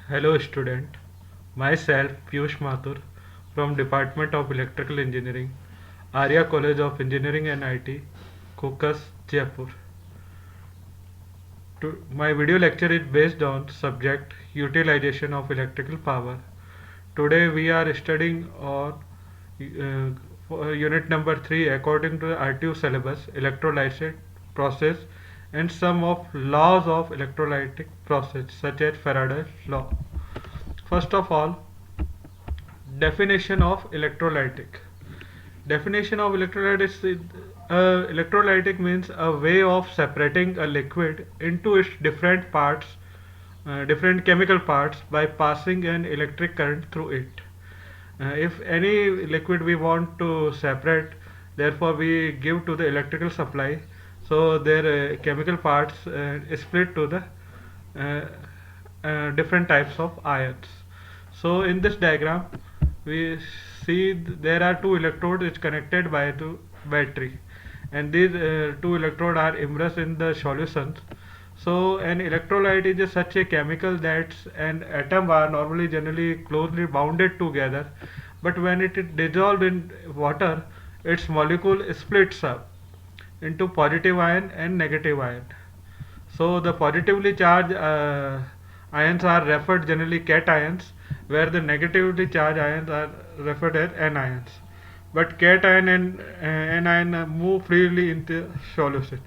Hello student, myself Piyush Mathur from Department of Electrical Engineering, Arya College of Engineering and IT, Kokas, Jaipur. My video lecture is based on subject utilization of electrical power. Today we are studying on unit number 3 according to the RTU syllabus electrolytic process and some of laws of electrolytic process such as Faraday's law. First of all, definition of electrolytic. Definition of electrolytic means a way of separating a liquid into its different parts, different chemical parts by passing an electric current through it. If any liquid we want to separate, therefore we give to the electrical supply, so their chemical parts split to the uh, different types of ions. So in this diagram we see there are two electrodes which connected by the battery, and these two electrodes are immersed in the solutions. So an electrolyte is such a chemical that an atom are normally generally closely bounded together, but when it is dissolved in water, its molecule splits up into positive ion and negative ion. So the positively charged ions are referred generally cations, where the negatively charged ions are referred as anions. But cation and anion move freely in the solution.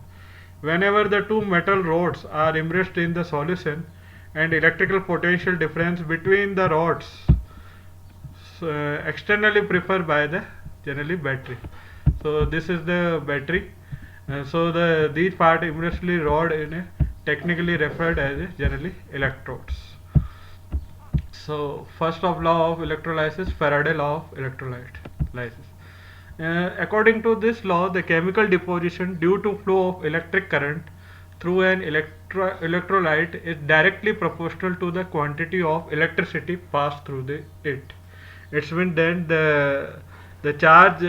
Whenever the two metal rods are immersed in the solution, and electrical potential difference between the rods externally preferred by the generally battery. So this is the battery. So these part immersely rod in a technically referred as a generally electrodes. So first of law of electrolysis, Faraday law of electrolysis. According to this law, the chemical deposition due to flow of electric current through an electrolyte is directly proportional to the quantity of electricity passed through it. It's mean then the charge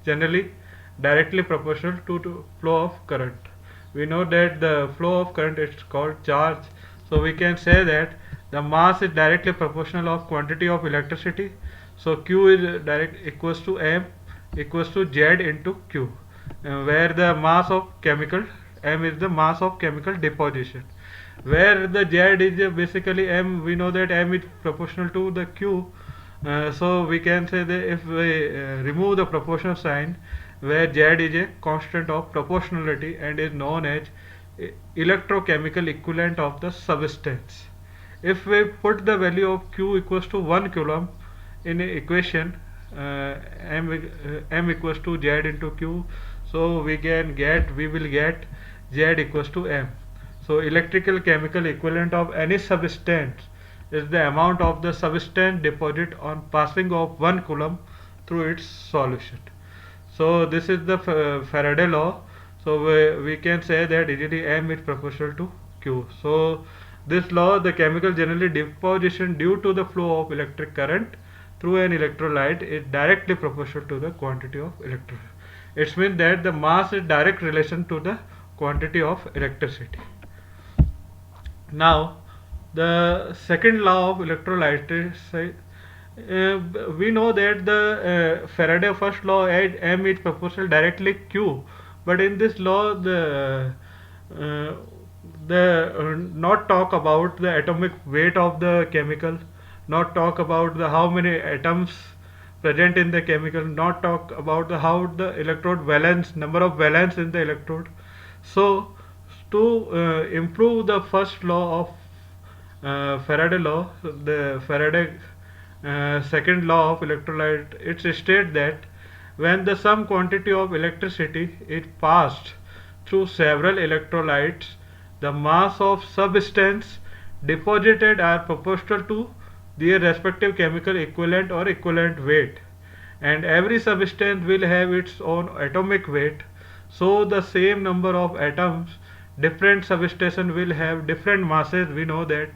generally directly proportional to flow of current. We know that the flow of current is called charge, so we can say that the mass is directly proportional of quantity of electricity. So Q is direct equals to M equals to Z into Q, where the mass of chemical M is the mass of chemical deposition, where the Z is basically M. We know that M is proportional to the Q, so we can say that if we remove the proportional sign, where Z is a constant of proportionality and is known as electrochemical equivalent of the substance. If we put the value of Q equals to 1 coulomb in a equation, M equals to Z into Q, so we will get Z equals to M. So electrical chemical equivalent of any substance is the amount of the substance deposit on passing of 1 coulomb through its solution. So this is the Faraday law. So we can say that easily M is proportional to Q. So this law, the chemical generally deposition due to the flow of electric current through an electrolyte is directly proportional to the quantity of electron. It means that the mass is direct relation to the quantity of electricity. Now, the second law of electrolysis, we know that the Faraday first law at M is proportional directly Q, but in this law uh, not talk about the atomic weight of the chemical, not talk about the how many atoms present in the chemical, not talk about the how the electrode valence, number of valence in the electrode. So to improve the first law of Faraday law, the Faraday second law of electrolyte, it states that when the some quantity of electricity is passed through several electrolytes, the mass of substance deposited are proportional to their respective chemical equivalent or equivalent weight, and every substance will have its own atomic weight. So the same number of atoms, different substation will have different masses. We know that,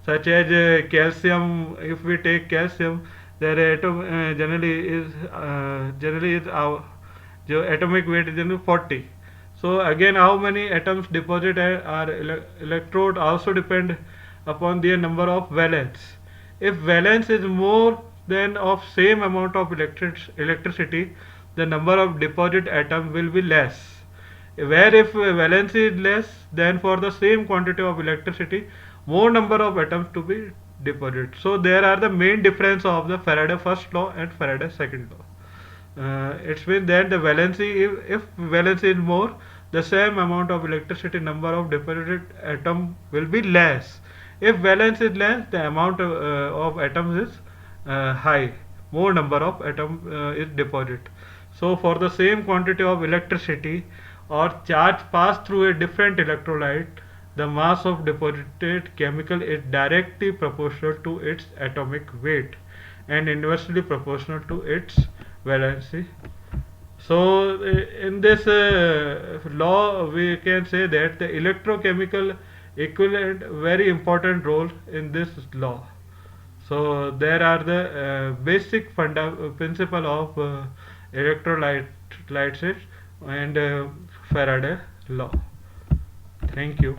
such as calcium. If we take calcium, their atom generally is our atomic weight is generally 40. So again, how many atoms deposited are electrode also depend upon their number of valence. If valence is more than of same amount of electricity, the number of deposit atom will be less. Where if valence is less, then for the same quantity of electricity, more number of atoms to be deposited. So there are the main difference of the Faraday first law and Faraday second law. It means that the valency, if valence is more, the same amount of electricity number of deposited atom will be less. If valence is less, the amount of atoms is high, more number of atom is deposited. So for the same quantity of electricity or charge passed through a different electrolyte, the mass of deposited chemical is directly proportional to its atomic weight and inversely proportional to its valency. So in this law we can say that the electrochemical equivalent very important role in this law. So there are the basic principle of electrolytes and Faraday law. Thank you.